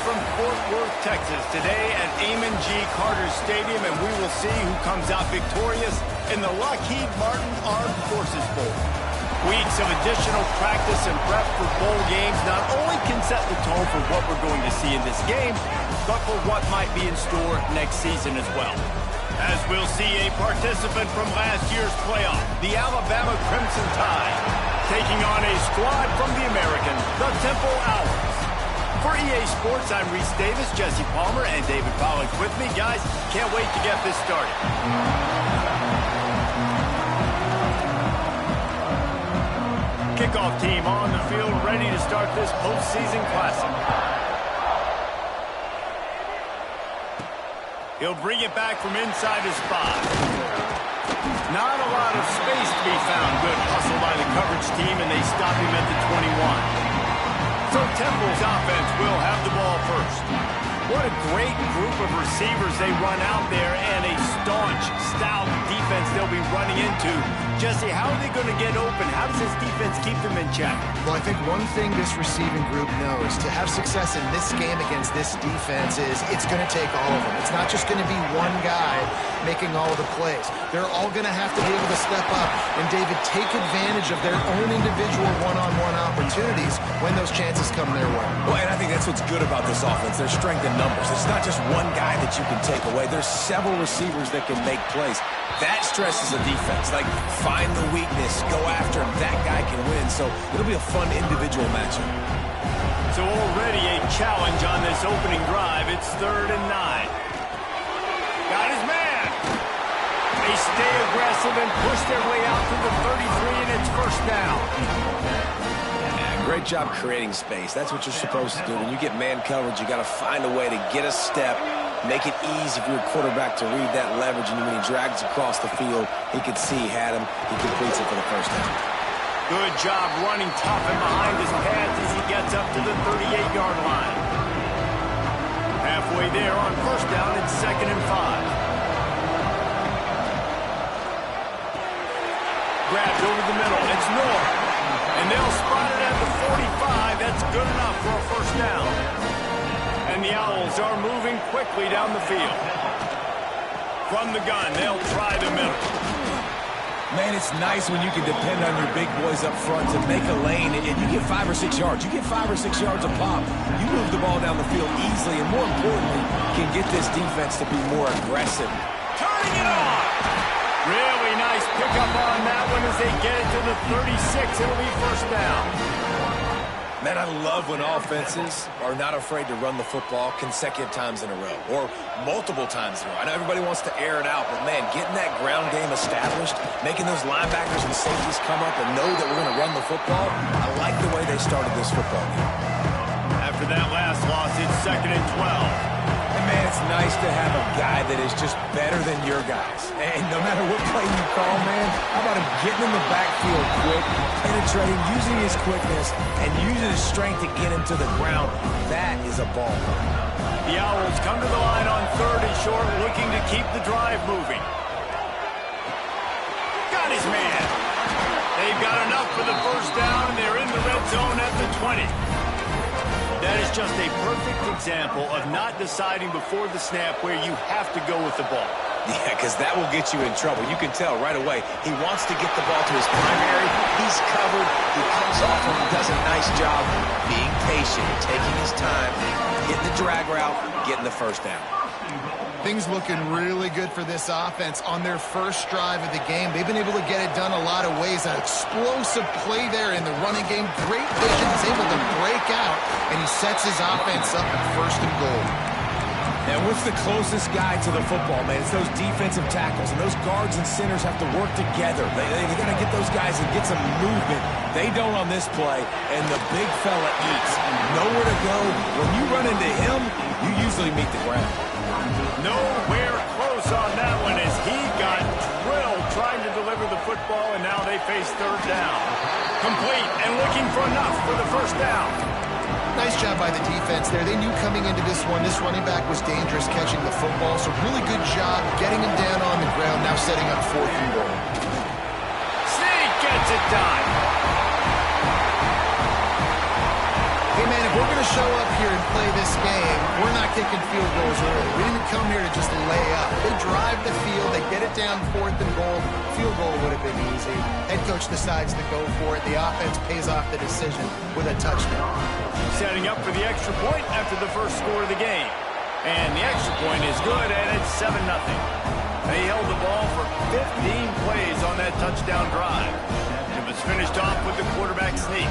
from Fort Worth, Texas, today at Amon G. Carter Stadium, and we will see who comes out victorious in the Lockheed Martin Armed Forces Bowl. Weeks of additional practice and prep for bowl games not only can set the tone for what we're going to see in this game, but for what might be in store next season as well. As we'll see a participant from last year's playoff, the Alabama Crimson Tide, taking on a squad from the American, the Temple Owls. For EA Sports, I'm Reese Davis, Jesse Palmer, and David Pollack with me. Guys, can't wait to get this started. Kickoff team on the field, ready to start this postseason classic. He'll bring it back from inside his 5. Not a lot of space to be found. Good hustle by the coverage team, and they stop him at the 21. So Temple's offense will have the ball first. What a great group of receivers they run out there, and a staunch, stout defense they'll be running into. Jesse, how are they going to get open? How does this defense keep them in check? Well, I think one thing this receiving group knows, to have success in this game against this defense, is it's going to take all of them. It's not just going to be one guy making all of the plays. They're all going to have to be able to step up and, David, take advantage of their own individual one-on-one opportunities when those chances come their way. Well, and I think that's what's good about this offense. Their strength in numbers. It's not just one guy that you can take away. There's several receivers that can make plays. That stresses a defense. Like, find the weakness, go after him. That guy can win. So it'll be a fun individual matchup. So already a challenge on this opening drive. It's 3rd and 9. Got his man. They stay aggressive and push their way out to the 33, and it's first down. Great job creating space. That's what you're supposed to do. When you get man coverage, you got to find a way to get a step, make it easy for your quarterback to read that leverage, and when he drags across the field, he can see he had him. He completes it for the first down. Good job running tough and behind his pads as he gets up to the 38-yard line. Halfway there on first down, it's 2nd and 5. Grabbed over the middle. It's North. And they'll spot it at the 45. That's good enough for a first down. And the Owls are moving quickly down the field. From the gun, they'll try the middle. Man, it's nice when you can depend on your big boys up front to make a lane, and you get 5 or 6 yards. You get 5 or 6 yards a pop. You move the ball down the field easily, and more importantly, can get this defense to be more aggressive. Turning it on! Really nice pickup on that one as they get it to the 36. It'll be first down. Man, I love when offenses are not afraid to run the football consecutive times in a row or multiple times in a row. I know everybody wants to air it out, but, man, getting that ground game established, making those linebackers and safeties come up and know that we're going to run the football, I like the way they started this football game. After that last loss, it's 2nd and 12. Man, it's nice to have a guy that is just better than your guys. And no matter what play you call, man, how about him getting in the backfield quick, penetrating, using his quickness, and using his strength to get him to the ground? That is a ball. The Owls come to the line on 3rd and short, looking to keep the drive moving. Got his man. They've got enough for the first down, and they're in the red zone at the 20. That is just a perfect example of not deciding before the snap where you have to go with the ball. Yeah, because that will get you in trouble. You can tell right away he wants to get the ball to his primary. He's covered. He comes off and he does a nice job being patient, taking his time, hitting the drag route, getting the first down. Things looking really good for this offense on their first drive of the game. They've been able to get it done a lot of ways. An explosive play there in the running game. Great vision. He's able to break out, and he sets his offense up at 1st and goal. And what's the closest guy to the football, man? It's those defensive tackles, and those guards and centers have to work together. They got to get those guys and get some movement. They don't on this play, and the big fella eats. Nowhere to go. When you run into him, you usually meet the ground. Nowhere close on that one as he got drilled trying to deliver the football, and now they face 3rd down. Complete and looking for enough for the first down. Nice job by the defense there. They knew coming into this one, this running back was dangerous catching the football, so really good job getting him down on the ground, now setting up 4th and goal. Sneak gets it done. Hey, man, if we're going to show up here and play this game, we're not kicking field goals early. We didn't come here to just lay up. They drive the field. They get it down 4th and goal. Field goal would have been easy. Head coach decides to go for it. The offense pays off the decision with a touchdown. Setting up for the extra point after the first score of the game. And the extra point is good, and it's 7-0. They held the ball for 15 plays on that touchdown drive. It was finished off with the quarterback sneak.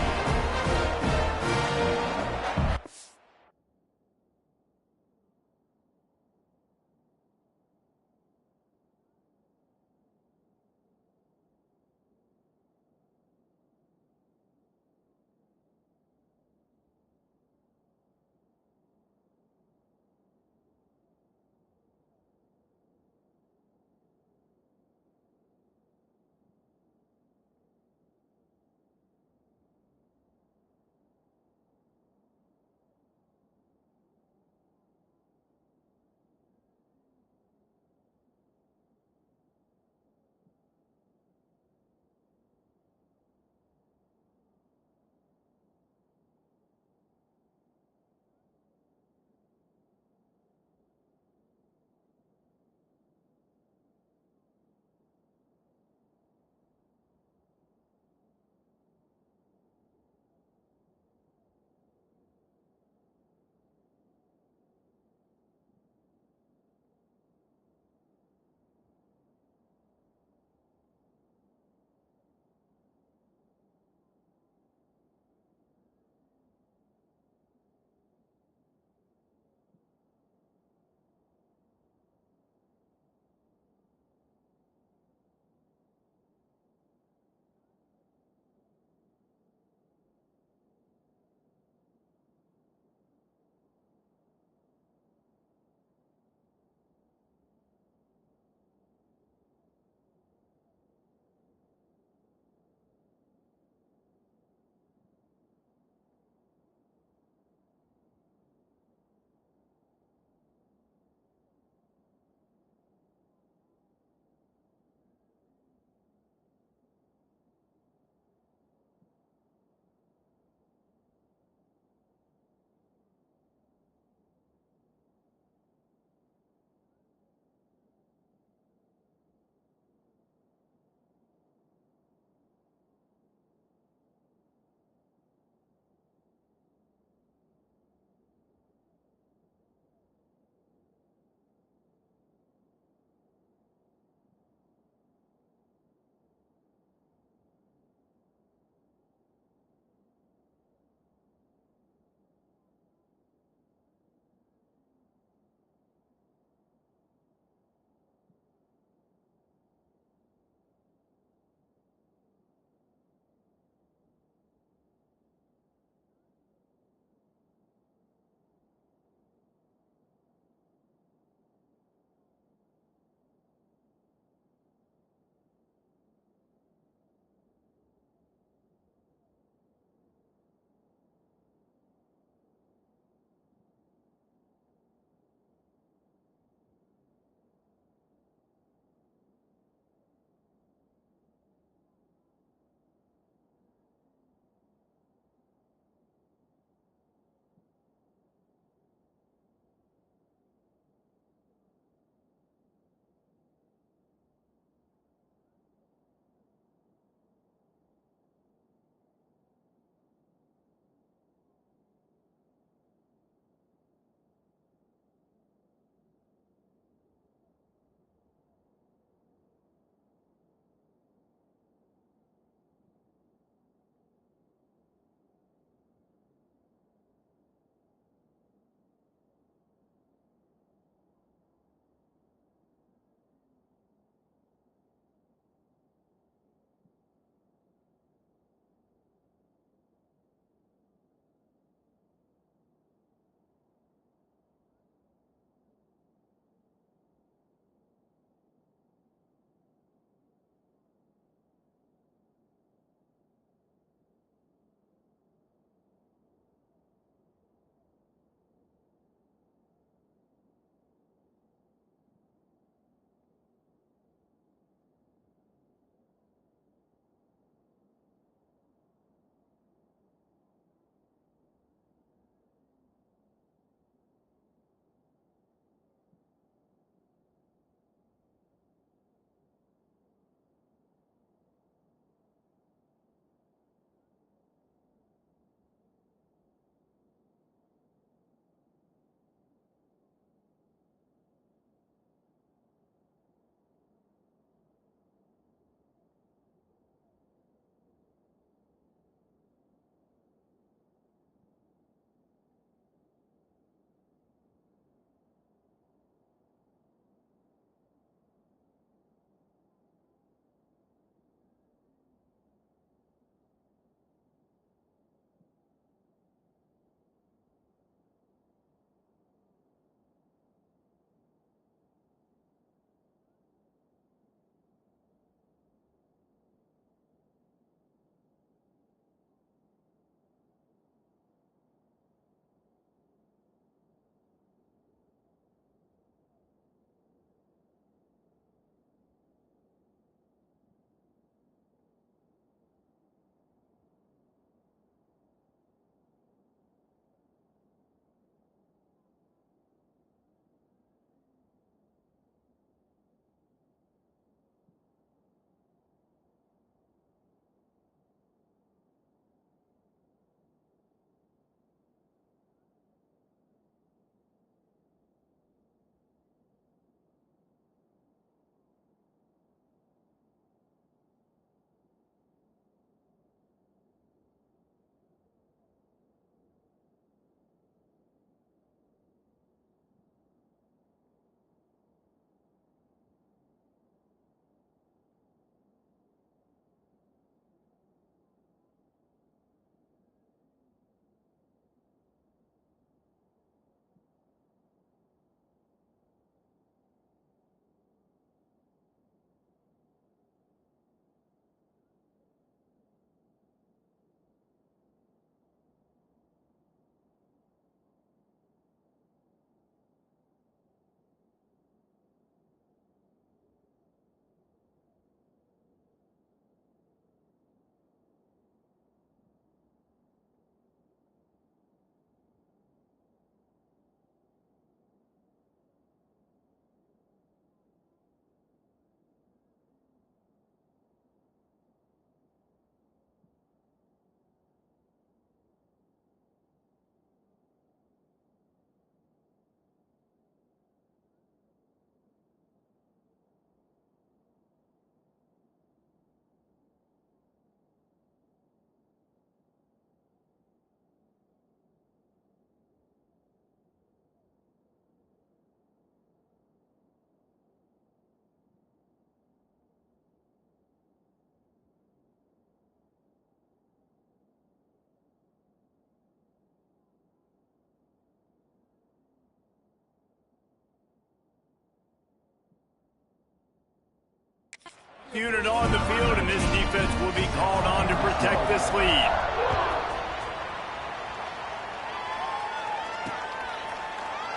Unit on the field, and this defense will be called on to protect this lead.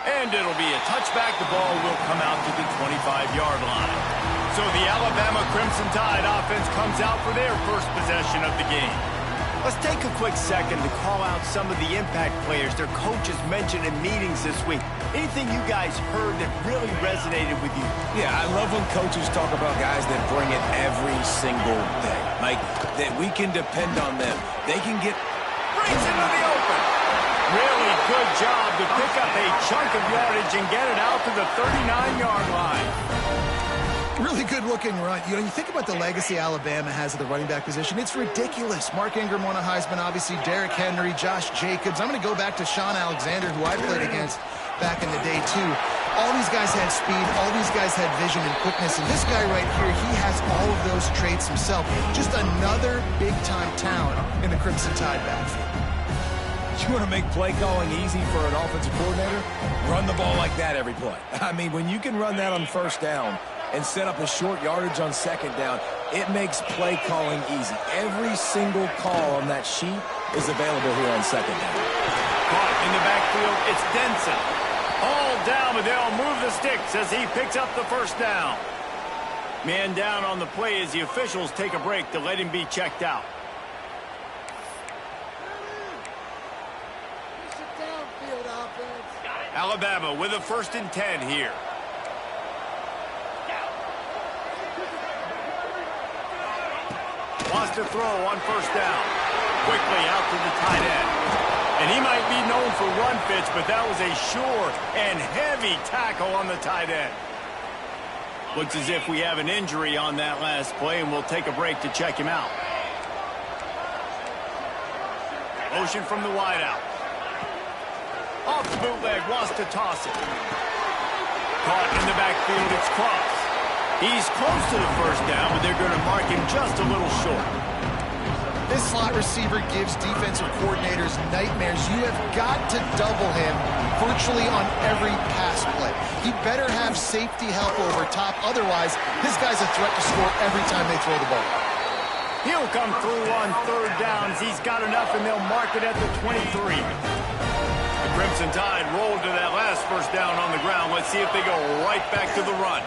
And it'll be a touchback. The ball will come out to the 25-yard line. So the Alabama Crimson Tide offense comes out for their first possession of the game. Let's take a quick second to call out some of the impact players their coaches mentioned in meetings this week. Anything you guys heard that really resonated with you? Yeah, I love when coaches talk about guys that bring it every single day. Like, that we can depend on them. They can get... Brings into the open. Really good job to pick up a chunk of yardage and get it out to the 39-yard line. Really good-looking run. You know, you think about the legacy Alabama has at the running back position. It's ridiculous. Mark Ingram won a Heisman, obviously. Derrick Henry, Josh Jacobs. I'm going to go back to Sean Alexander, who I played against back in the day, too. All these guys had speed. All these guys had vision and quickness. And this guy right here, he has all of those traits himself. Just another big-time talent in the Crimson Tide backfield. You want to make play calling easy for an offensive coordinator? Run the ball like that every play. I mean, when you can run that on first down and set up a short yardage on second down, it makes play calling easy. Every single call on that sheet is available here on second down. Caught in the backfield, it's Denson. All down, but they'll move the sticks as he picks up the first down. Man down on the play as the officials take a break to let him be checked out. Alabama with a 1st and 10 here. Wants to throw on first down. Quickly out to the tight end. And he might be known for run fits, but that was a sure and heavy tackle on the tight end. Looks as if we have an injury on that last play, and we'll take a break to check him out. Motion from the wideout. Off the bootleg, wants to toss it. Caught in the backfield, it's Cross. He's close to the first down, but they're going to mark him just a little short. This slot receiver gives defensive coordinators nightmares. You have got to double him virtually on every pass play. He better have safety help over top. Otherwise, this guy's a threat to score every time they throw the ball. He'll come through on 3rd downs. He's got enough, and they'll mark it at the 23. The Crimson Tide rolled to that last first down on the ground. Let's see if they go right back to the run.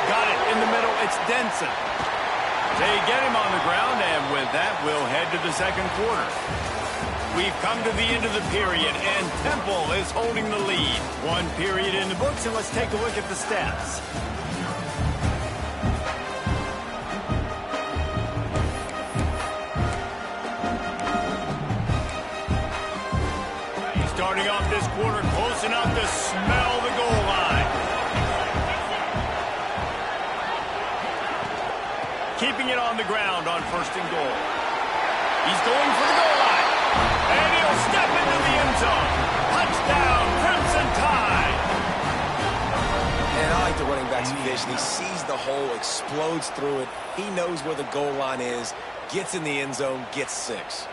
Got it in the middle. It's Denson. They get him on the ground, and with that, we'll head to the second quarter. We've come to the end of the period, and Temple is holding the lead. 1 period in the books, and let's take a look at the stats. Starting off this quarter, close enough to smell the goal line. Keeping it on the ground on 1st and goal. He's going for the goal line. And he'll step into the end zone. Touchdown, Crimson Tide. And I like the running back's vision. He sees the hole, explodes through it. He knows where the goal line is, gets in the end zone, gets 6.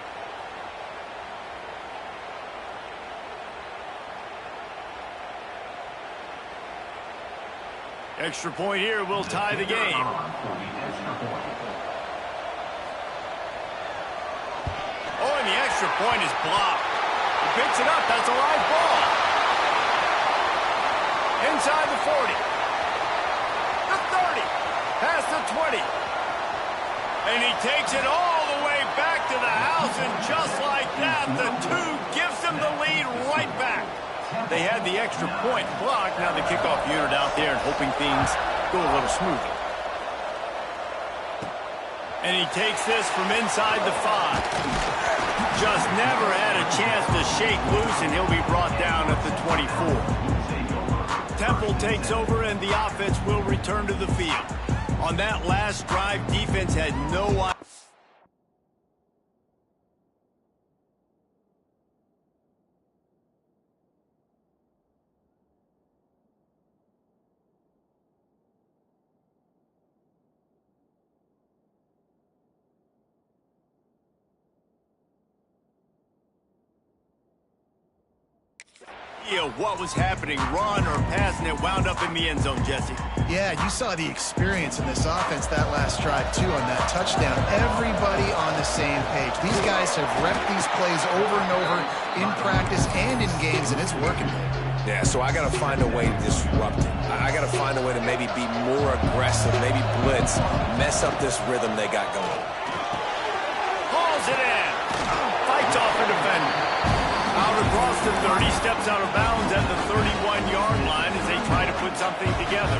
Extra point here will tie the game. Oh, and the extra point is blocked. He picks it up. That's a live ball. Inside the 40. The 30. Past the 20. And he takes it all the way back to the house, and just like that, the 2 gives them the lead right back. They had the extra point blocked. Now the kickoff unit out there and hoping things go a little smoother. And he takes this from inside the 5. Just never had a chance to shake loose, and he'll be brought down at the 24. Temple takes over, and the offense will return to the field. On that last drive, defense had no idea. What was happening, run or pass, and it wound up in the end zone, Jesse. Yeah, you saw the experience in this offense that last drive, too, on that touchdown. Everybody on the same page. These guys have repped these plays over and over in practice and in games, and it's working. Yeah, so I got to find a way to disrupt it. I got to find a way to maybe be more aggressive, maybe blitz, mess up this rhythm they got going. Hauls it in. Fights off a defender. Out across the 30, steps out of bounds at the 31-yard line as they try to put something together.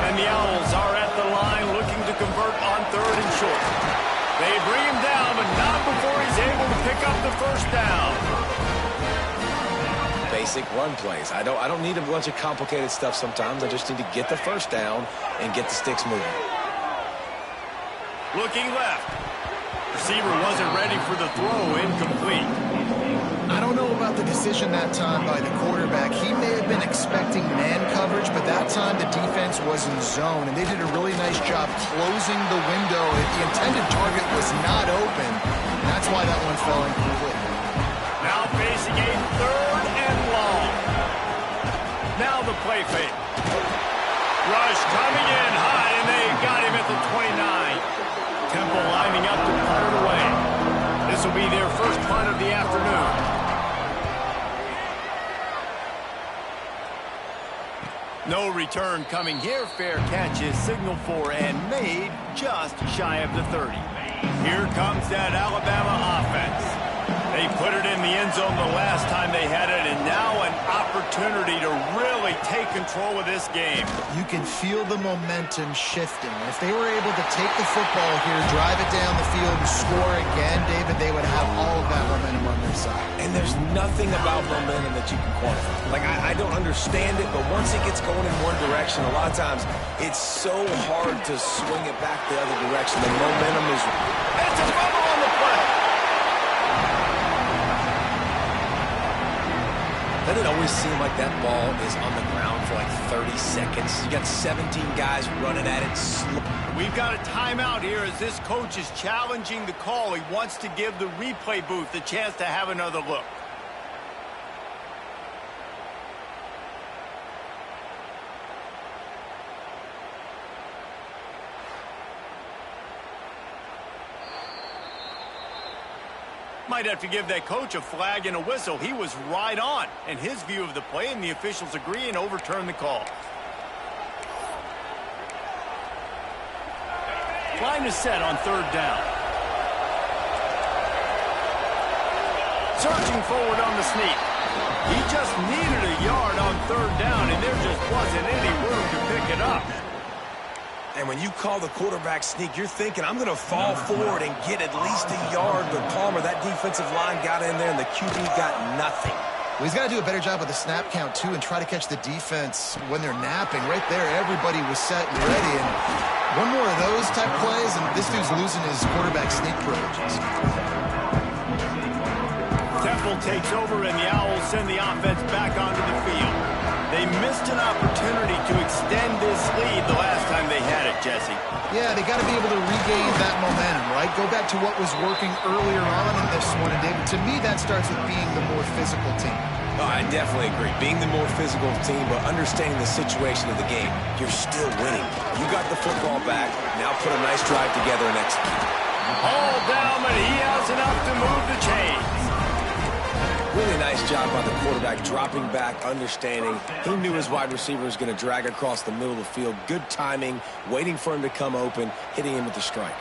And the Owls are at the line looking to convert on 3rd and short. They bring him down, but not before he's able to pick up the first down. Basic run plays. I don't need a bunch of complicated stuff sometimes. I just need to get the first down and get the sticks moving. Looking left. Receiver wasn't ready for the throw, incomplete. I don't know about the decision that time by the quarterback. He may have been expecting man coverage, but that time the defense was in zone, and they did a really nice job closing the window. The intended target was not open. That's why that one fell incomplete. Now facing a 3rd and long. Now the play fake. Rush coming in high, and they got him at the 29. Temple lining up to punt it away. This will be their first punt of the afternoon. No return coming here. Fair catch is signaled for and made just shy of the 30. Here comes that Alabama offense. They put it in the end zone the last time they had it, and now an opportunity to really take control of this game. You can feel the momentum shifting. If they were able to take the football here, drive it down the field, and score again, David, they would have all of that momentum on their side. And there's nothing about momentum that you can quantify. Like, I don't understand it, but once it gets going in one direction, a lot of times it's so hard to swing it back the other direction. The momentum is... It's a fumble on the play. Doesn't it always seem like that ball is on the ground for like 30 seconds? You got 17 guys running at it. We've got a timeout here as this coach is challenging the call. He wants to give the replay booth a chance to have another look. Might have to give that coach a flag and a whistle. He was right on in his view of the play, and the officials agree and overturn the call. Line is set on 3rd down. Surging forward on the sneak. He just needed a yard on 3rd down, and there just wasn't any room to pick it up. And when you call the quarterback sneak, you're thinking, I'm going to fall forward and get at least a yard. But Palmer, that defensive line got in there, and the QB got nothing. Well, he's got to do a better job with the snap count, too, and try to catch the defense when they're napping. Right there, everybody was set and ready. And one more of those type plays, and this dude's losing his quarterback sneak privileges. Temple takes over, and the Owls send the offense back onto the field. They missed an opportunity to extend this lead the last time they had it, Jesse. Yeah, they got to be able to regain that momentum, right? Go back to what was working earlier on in this one. And, David, to me, that starts with being the more physical team. Oh, I definitely agree. Being the more physical team, but understanding the situation of the game, you're still winning. You got the football back. Now put a nice drive together and execute. All down, but he has enough to move the chains. Really nice job by the quarterback, dropping back, understanding. He knew his wide receiver was going to drag across the middle of the field. Good timing, waiting for him to come open, hitting him with the strike.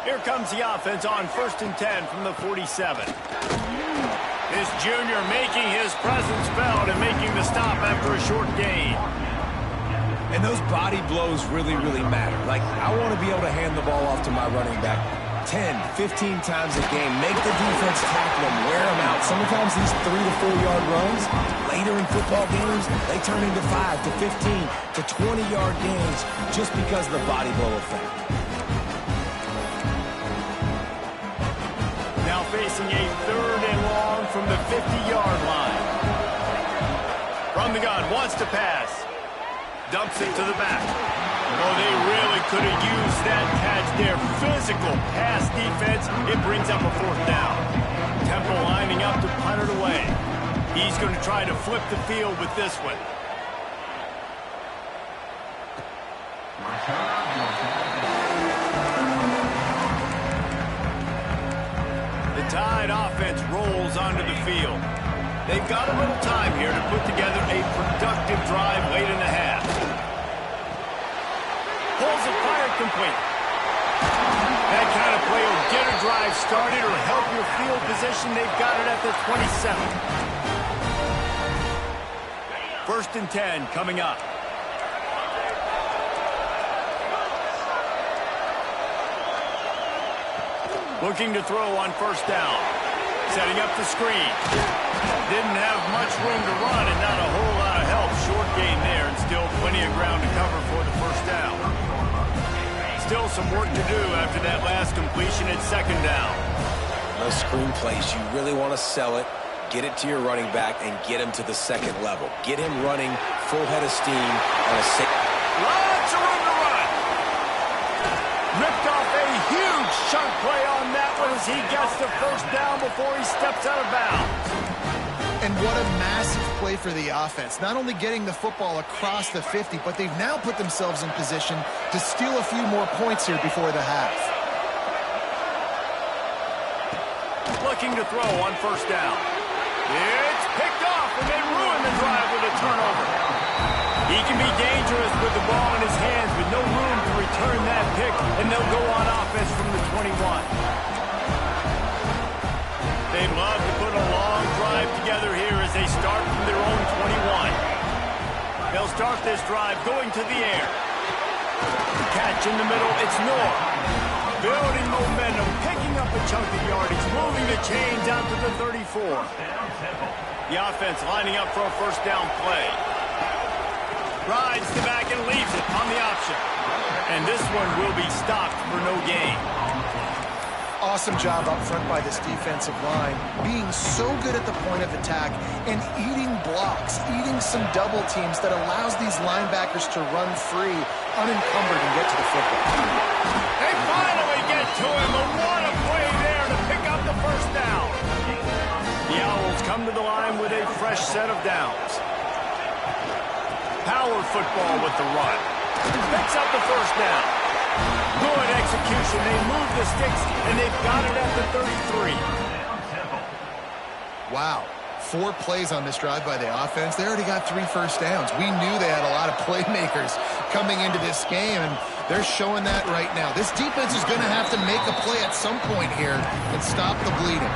Here comes the offense on 1st and 10 from the 47. This junior making his presence felt and making the stop after a short gain. And those body blows really, really matter. Like, I want to be able to hand the ball off to my running back 10, 15 times a game. Make the defense tackle them, wear them out. Sometimes these 3 to 4 yard runs, later in football games, they turn into 5 to 15 to 20 yard gains just because of the body blow effect. Now facing a 3rd and long from the 50-yard line. From the gun, wants to pass. Dumps it to the back. Oh, they really could have used that catch there. Physical pass defense. It brings up a 4th down. Temple lining up to punt it away. He's going to try to flip the field with this one. The Tide offense rolls onto the field. They've got a little time here to put together a productive drive late in the half. Pulls it, fired complete. That kind of play will get a drive started or help your field position. They've got it at the 27. 1st and 10 coming up. Looking to throw on 1st down. Setting up the screen. Didn't have much room to run and not a whole lot of help. Short gain there and still plenty of ground to cover for the 1st down. Still some work to do after that last completion at 2nd down. Those screen plays, you really want to sell it, get it to your running back, and get him to the 2nd level. Get him running full head of steam on a safe. Lots of room to run. Ripped off a huge chunk play on that one as he gets the 1st down before he steps out of bounds. And what a massive play for the offense. Not only getting the football across the 50, but they've now put themselves in position to steal a few more points here before the half. Looking to throw on 1st down. It's picked off, and they ruin the drive with a turnover. He can be dangerous with the ball in his hands with no room to return that pick, and they'll go on offense from the 21. They'd love to put a long drive together here as they start from their own 21. They'll start this drive going to the air. Catch in the middle, it's North. Building momentum, picking up a chunk of yardage, moving the chains out to the 34. The offense lining up for a 1st down play. Rides the back and leaves it on the option. And this one will be stopped for no gain. Awesome job up front by this defensive line, being so good at the point of attack and eating blocks, eating some double teams that allows these linebackers to run free, unencumbered, and get to the football. They finally get to him, and what a play there to pick up the 1st down. The Owls come to the line with a fresh set of downs. Power football with the run. Picks up the 1st down. Good execution. They move the sticks, and they've got it at the 33. Wow. 4 plays on this drive by the offense. They already got 3 1st downs. We knew they had a lot of playmakers coming into this game, and they're showing that right now. This defense is going to have to make a play at some point here and stop the bleeding.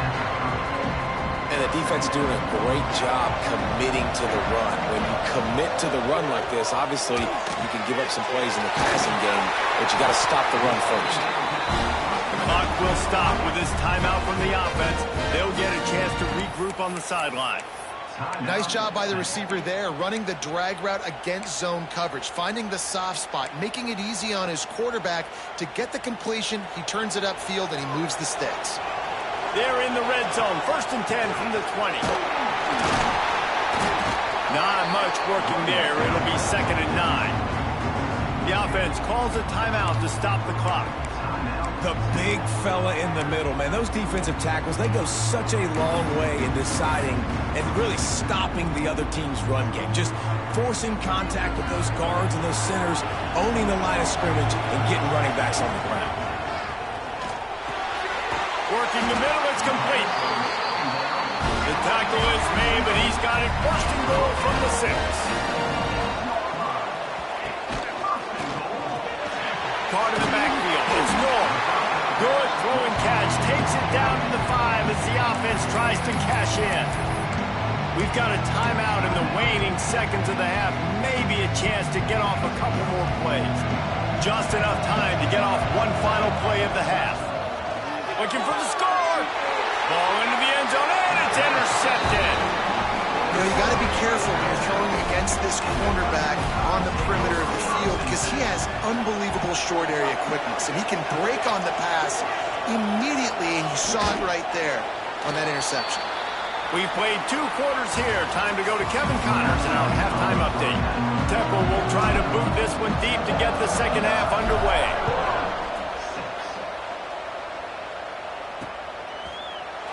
And the defense is doing a great job committing to the run. When you commit to the run like this, obviously you can give up some plays in the passing game, but you got to stop the run first. The clock will stop with this timeout from the offense. They'll get a chance to regroup on the sideline. Nice job by the receiver there, running the drag route against zone coverage, finding the soft spot, making it easy on his quarterback to get the completion. He turns it upfield, and he moves the sticks. They're in the red zone. 1st and 10 from the 20. Not much working there. It'll be 2nd and 9. The offense calls a timeout to stop the clock. The big fella in the middle, man. Those defensive tackles, they go such a long way in deciding and really stopping the other team's run game. Just forcing contact with those guards and those centers, owning the line of scrimmage, and getting running backs on the ground. Working the middle, it's complete. The tackle is made, but he's got it 1st and goal from the 6. Caught in the backfield, it's North. Good throw and catch, takes it down to the 5 as the offense tries to cash in. We've got a timeout in the waning seconds of the half, maybe a chance to get off a couple more plays. Just enough time to get off one final play of the half. Looking for the score. Ball into the end zone, and it's intercepted. You know, you got to be careful when you're throwing against this cornerback on the perimeter of the field because he has unbelievable short area quickness, and he can break on the pass immediately, and you saw it right there on that interception. We've played 2 quarters here. Time to go to Kevin Connors in our halftime update. Temple will try to boot this one deep to get the 2nd half underway.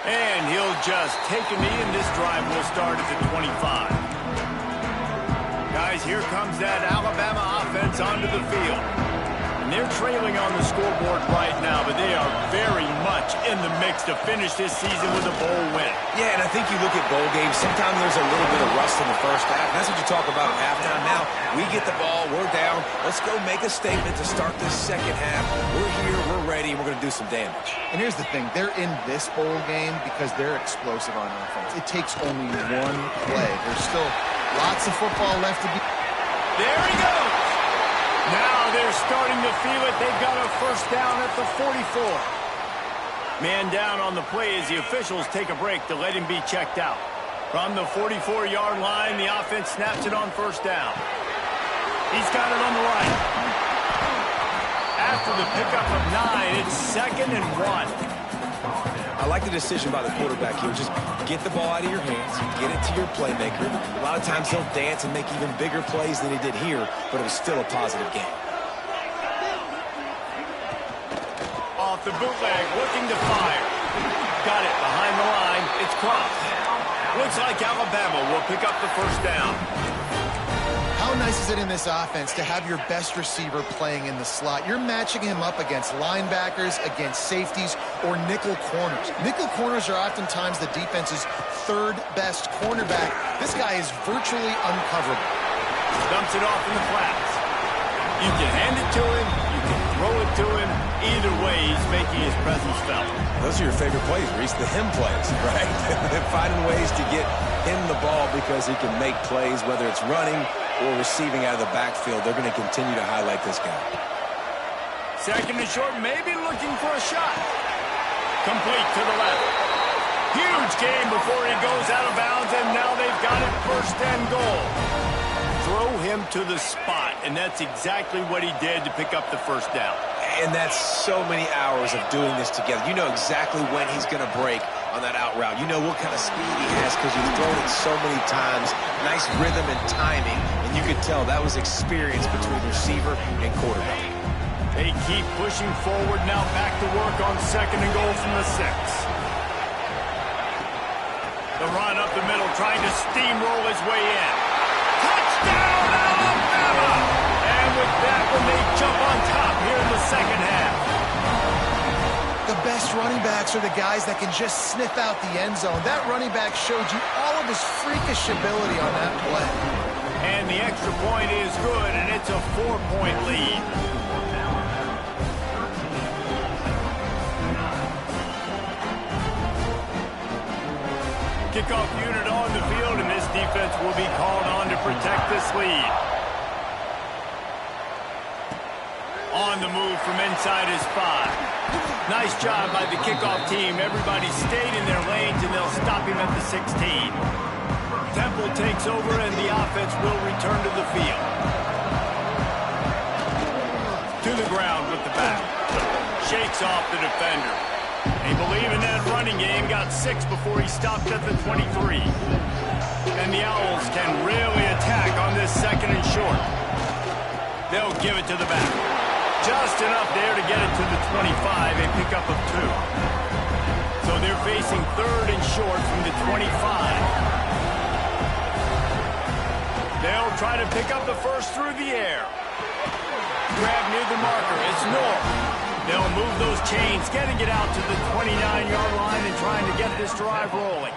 And he'll just take a knee, and this drive will start at the 25. Guys, here comes that Alabama offense onto the field. And they're trailing on the scoreboard right now, but they are very much in the mix to finish this season with a bowl win. Yeah, and I think you look at bowl games, sometimes there's a little bit of rust in the first half. That's what you talk about at halftime. Now, we get the ball, we're down. Let's go make a statement to start this second half. We're here, we're ready, and we're going to do some damage. And here's the thing. They're in this bowl game because they're explosive on offense. It takes only one play. There's still lots of football left to be. There he goes. Now they're starting to feel it. They've got a first down at the 44. Man down on the play as the officials take a break to let him be checked out. From the 44-yard line, the offense snaps it on first down. He's got it on the right. After the pickup of 9, it's 2nd and 1. I like the decision by the quarterback here. Just get the ball out of your hands, get it to your playmaker. A lot of times he'll dance and make even bigger plays than he did here, but it was still a positive game. Off the bootleg, looking to fire. Got it behind the line. It's crossed. Looks like Alabama will pick up the first down. How nice is it in this offense to have your best receiver playing in the slot? You're matching him up against linebackers, against safeties, or nickel corners. Nickel corners are oftentimes the defense's third best cornerback. This guy is virtually uncoverable. Dumps it off in the flats. You can hand it to him, you can throw it to him. Either way, he's making his presence felt. Those are your favorite plays, Reese, the him plays, right? Finding ways to get him the ball because he can make plays, whether it's running or receiving out of the backfield. They're going to continue to highlight this guy. 2nd and short, maybe looking for a shot. Complete to the left. Huge game before he goes out of bounds, and now they've got it 1st and goal. Throw him to the spot, and that's exactly what he did to pick up the first down. And that's so many hours of doing this together. You know exactly when he's going to break on that out route. You know what kind of speed he has because you've thrown it so many times. Nice rhythm and timing, and you could tell that was experience between receiver and quarterback. They keep pushing forward, now back to work on 2nd and goal from the 6. The run up the middle, trying to steamroll his way in. Touchdown, Alabama! And with that one, they jump on top here in the second half. The best running backs are the guys that can just sniff out the end zone. That running back showed you all of his freakish ability on that play. And the extra point is good, and it's a 4-point lead. Kickoff unit on the field, and this defense will be called on to protect this lead. On the move from inside his 5. Nice job by the kickoff team. Everybody stayed in their lanes, and they'll stop him at the 16. Temple takes over, and the offense will return to the field. To the ground with the back. Shakes off the defender. They believe in that running game. Got 6 before he stopped at the 23. And the Owls can really attack on this 2nd and short. They'll give it to the back. Just enough there to get it to the 25, a pickup of 2. So they're facing 3rd and short from the 25. They'll try to pick up the first through the air. Grab near the marker. It's North. They'll move those chains, getting it out to the 29-yard line and trying to get this drive rolling.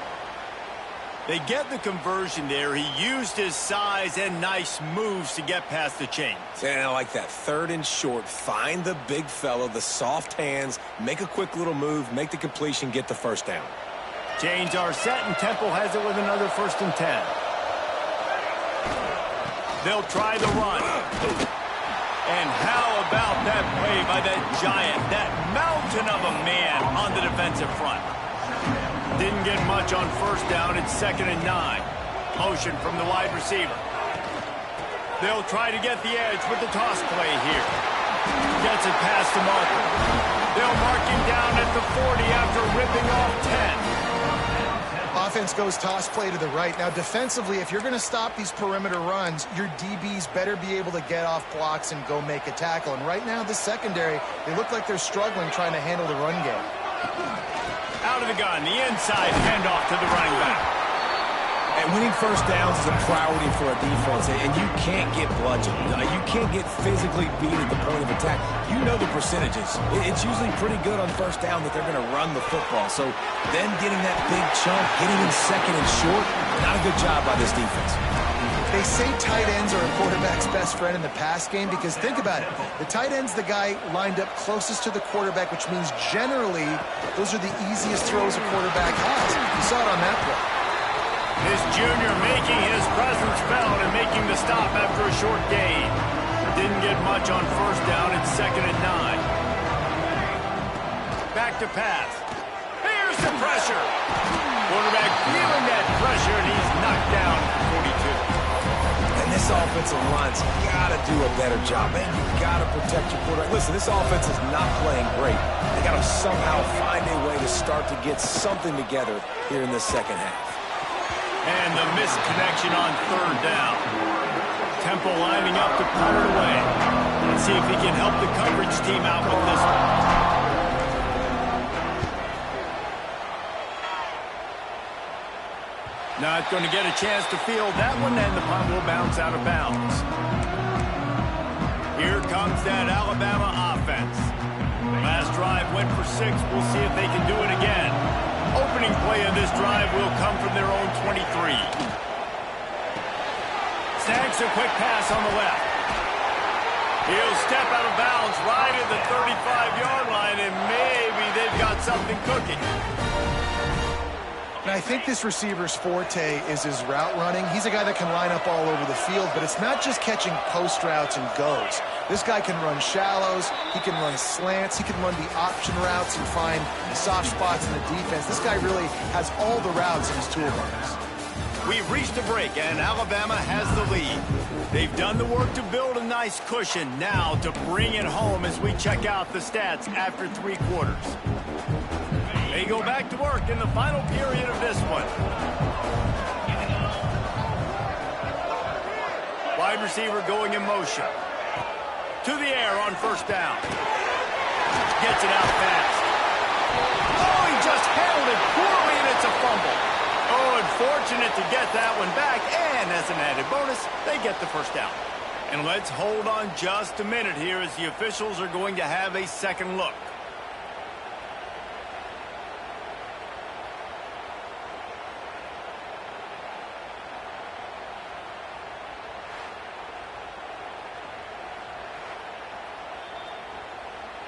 They get the conversion there. He used his size and nice moves to get past the chains. And I like that 3rd and short. Find the big fella, the soft hands, make a quick little move, make the completion, get the first down. Chains are set, and Temple has it with another 1st and 10. They'll try the run. And how about that play by that giant, that mountain of a man on the defensive front? Didn't get much on first down. It's 2nd and 9. Motion from the wide receiver. They'll try to get the edge with the toss play here. Gets it past the marker. They'll mark him down at the 40 after ripping off 10. Offense goes toss play to the right. Now, defensively, if you're going to stop these perimeter runs, your DBs better be able to get off blocks and go make a tackle. And right now, the secondary, they look like they're struggling trying to handle the run game. Out of the gun, the inside handoff to the running back. And winning first downs is a priority for a defense, and you can't get bludgeoned. You can't get physically beat at the point of attack. You know the percentages. It's usually pretty good on first down that they're going to run the football. So then getting that big chunk, getting in second and short, not a good job by this defense. They say tight ends are a quarterback's best friend in the pass game because think about it. The tight end's the guy lined up closest to the quarterback, which means generally those are the easiest throws a quarterback has. You saw it on that play. This junior making his presence felt and making the stop after a short gain. Didn't get much on first down. It's 2nd and 9. Back to pass. Here's the pressure. Quarterback feeling that pressure, and he's knocked down for 42. And this offensive line's got to do a better job, man. You got to protect your quarterback. Listen, this offense is not playing great. They got to somehow find a way to start to get something together here in the second half. And the missed connection on 3rd down. Temple lining up to punt it away. Let's see if he can help the coverage team out with this one. Not going to get a chance to field that one, and the punt will bounce out of bounds. Here comes that Alabama offense. Last drive went for 6. We'll see if they can do it again. Opening play of this drive will come from their own 23. Snags a quick pass on the left. He'll step out of bounds right at the 35-yard line, and maybe they've got something cooking. And I think this receiver's forte is his route running. He's a guy that can line up all over the field, but it's not just catching post routes and goes. This guy can run shallows, he can run slants, he can run the option routes and find soft spots in the defense. This guy really has all the routes in his toolbox. We've reached a break, and Alabama has the lead. They've done the work to build a nice cushion. Now to bring it home as we check out the stats after 3 quarters. They go back to work in the final period of this one. Wide receiver going in motion. To the air on first down. Gets it out fast. Oh, he just handled it poorly, and it's a fumble. Oh, unfortunate to get that one back, and as an added bonus, they get the first down. And let's hold on just a minute here as the officials are going to have a second look.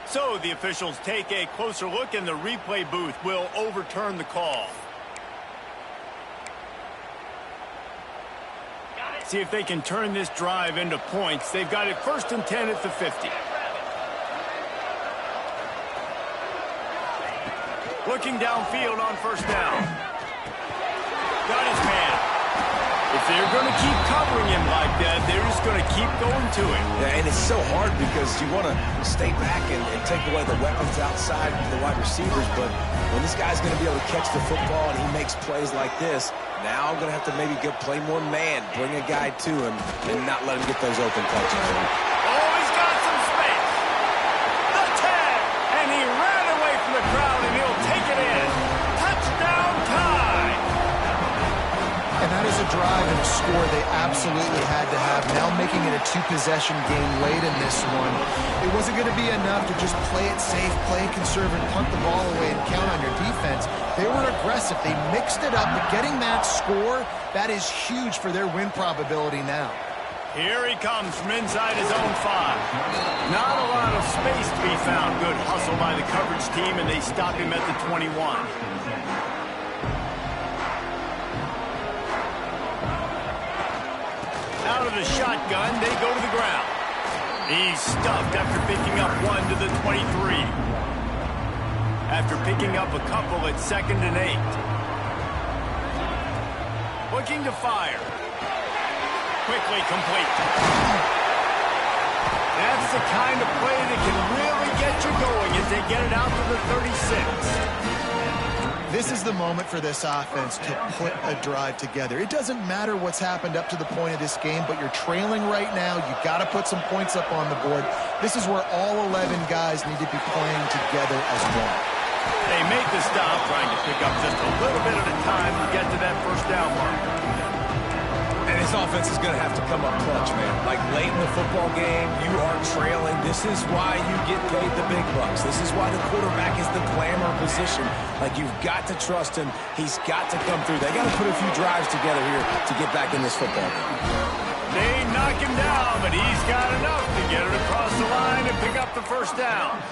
So the officials take a closer look, and the replay booth will overturn the call. See if they can turn this drive into points. They've got it 1st and 10 at the 50. Looking downfield on first down. Got his man. If they're going to keep covering him like that, they're just going to keep going to him. Yeah, and it's so hard because you want to stay back and take away the weapons outside the wide receivers, but when this guy's going to be able to catch the football and he makes plays like this, now I'm going to have to maybe go play more man, bring a guy to him, and not let him get those open touches. Oh, he's got some space. The tag, and he ran away from the crowd, and he'll take it in. Touchdown tie. And that is a drive and a score they absolutely had to have. Now making it a 2-possession game late in this one. It wasn't going to be enough to just play it safe, play it conservative, punt the ball away, and count on your defense. They were aggressive. They mixed it up, but getting that score, that is huge for their win probability now. Here he comes from inside his own 5. Not a lot of space to be found. Good hustle by the coverage team, and they stop him at the 21. Out of the shotgun, they go to the ground. He's stuffed after picking up 1 to the 23. After picking up a couple at 2nd and 8. Looking to fire. Quickly complete. That's the kind of play that can really get you going as they get it out to the 36. This is the moment for this offense to put a drive together. It doesn't matter what's happened up to the point of this game, but you're trailing right now. You've got to put some points up on the board. This is where all 11 guys need to be playing together as one. They make the stop, trying to pick up just a little bit at a time to get to that first down mark. This offense is going to have to come up clutch, man. Like, late in the football game, you are trailing. This is why you get paid the big bucks. This is why the quarterback is the glamour position. Like, you've got to trust him. He's got to come through. They got to put a few drives together here to get back in this football game. They knock him down, but he's got enough to get it across the line and pick up the first down.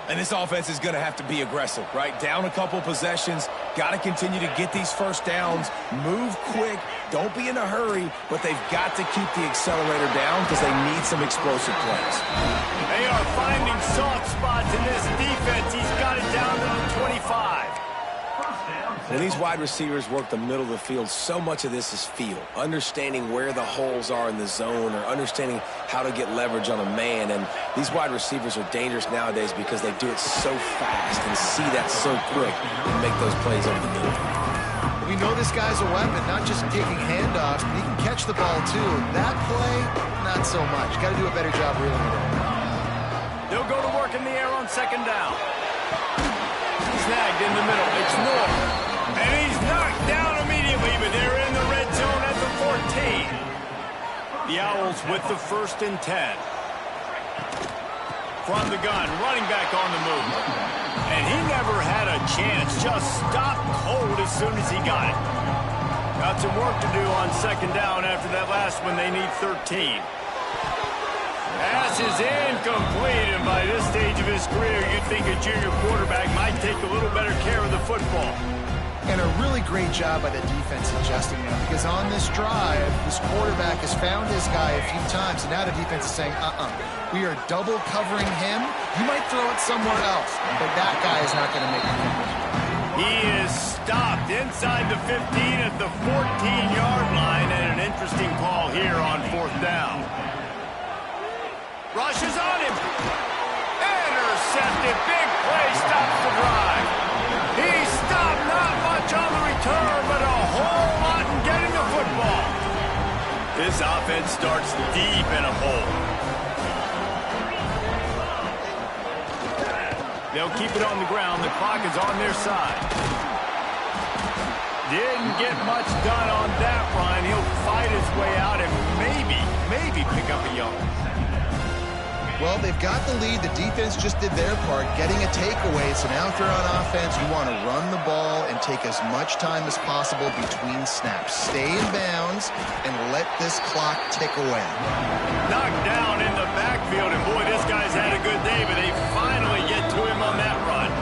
And this offense is going to have to be aggressive, right? Down a couple possessions, got to continue to get these first downs, move quick, don't be in a hurry, but they've got to keep the accelerator down because they need some explosive plays. They are finding soft spots in this defense. He's got it down to the 25. When these wide receivers work the middle of the field, so much of this is feel. Understanding where the holes are in the zone or understanding how to get leverage on a man. And these wide receivers are dangerous nowadays because they do it so fast and see that so quick and make those plays over the middle. We know this guy's a weapon, not just taking handoffs, but he can catch the ball too. That play, not so much. Got to do a better job reeling it in. They'll go to work in the air on second down. Snagged in the middle. It's North. And he's knocked down immediately, but they're in the red zone at the 14. The Owls with the 1st and 10. From the gun, running back on the move. And he never had a chance, just stopped cold as soon as he got it. Got some work to do on second down after that last one. They need 13. Pass is incomplete, and by this stage of his career, you'd think a junior quarterback might take a little better care of the football. And a really great job by the defense adjusting now, because on this drive, this quarterback has found his guy a few times, and now the defense is saying, we are double covering him. You might throw it somewhere else, but that guy is not going to make a play. He is stopped inside the 15 at the 14-yard line, and an interesting call here on 4th down. Rushes on him. Intercepted. Big play stops the drive. He stopped not much on the return, but a whole lot in getting the football. This offense starts deep in a hole. They'll keep it on the ground. The clock is on their side. Didn't get much done on that run. He'll fight his way out and maybe pick up a yard. Well, they've got the lead. The defense just did their part, getting a takeaway. So now if they're on offense, you want to run the ball and take as much time as possible between snaps. Stay in bounds and let this clock tick away. Knocked down in the backfield, and boy, this guy's had a good day, but they finally get to him on that run.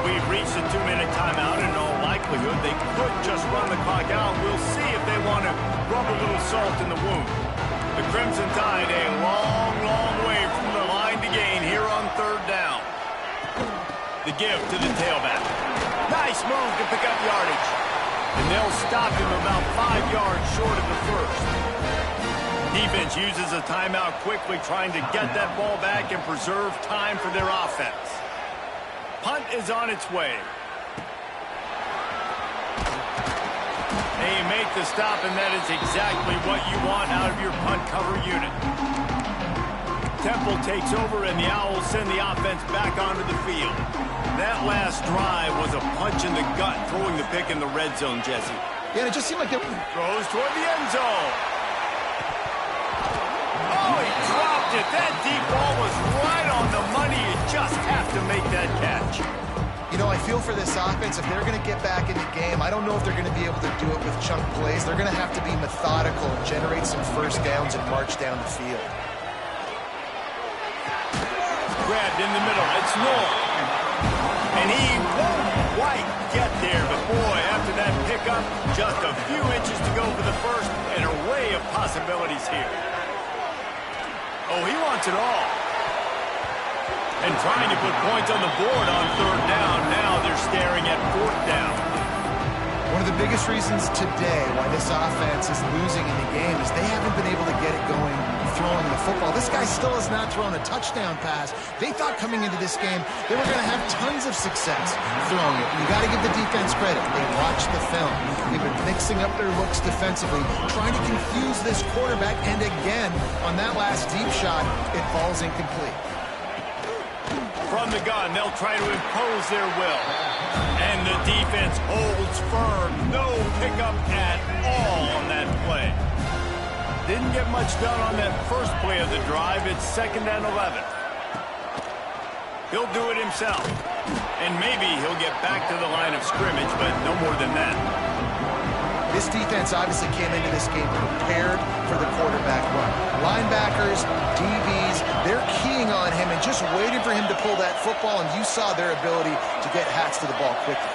We've reached the 2-minute timeout, and in all likelihood, they could just run the clock out. We'll see if they want to rub a little salt in the wound. The Crimson Tide a long, long way from the line to gain here on 3rd down. The give to the tailback. Nice move to pick up yardage. And they'll stop him about 5 yards short of the first. Defense uses a timeout quickly, trying to get that ball back and preserve time for their offense. Punt is on its way. They make the stop, and that is exactly what you want out of your punt cover unit. Temple takes over, and the Owls send the offense back onto the field. That last drive was a punch in the gut, throwing the pick in the red zone, Jesse. Yeah, it just seemed like it throws toward the end zone. Oh, he dropped it. That deep ball was right on the money. You just have to make that catch. You know, I feel for this offense, if they're going to get back in the game, I don't know if they're going to be able to do it with chunk plays. They're going to have to be methodical and generate some first downs and march down the field. Grabbed in the middle. It's North. And he won't quite get there, but boy, after that pickup, just a few inches to go for the first. An array of possibilities here. Oh, he wants it all. And trying to put points on the board on 3rd down. Now they're staring at 4th down. One of the biggest reasons today why this offense is losing in the game is they haven't been able to get it going throwing the football. This guy still has not thrown a touchdown pass. They thought coming into this game they were going to have tons of success throwing it. You got to give the defense credit. They watched the film. They've been mixing up their looks defensively, trying to confuse this quarterback. And again, on that last deep shot, it falls incomplete. From from the gun. They'll try to impose their will. And the defense holds firm. No pickup at all on that play. Didn't get much done on that first play of the drive. It's 2nd and 11. He'll do it himself. And maybe he'll get back to the line of scrimmage, but no more than that. This defense obviously came into this game prepared for the quarterback run. Linebackers, DBs, they're keying on him and just waiting for him to pull that football, and you saw their ability to get hats to the ball quickly.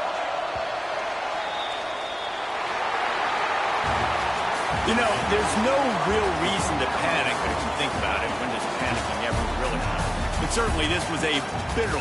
You know, there's no real reason to panic, but if you think about it, when does panicking ever really happen? But certainly this was a bitter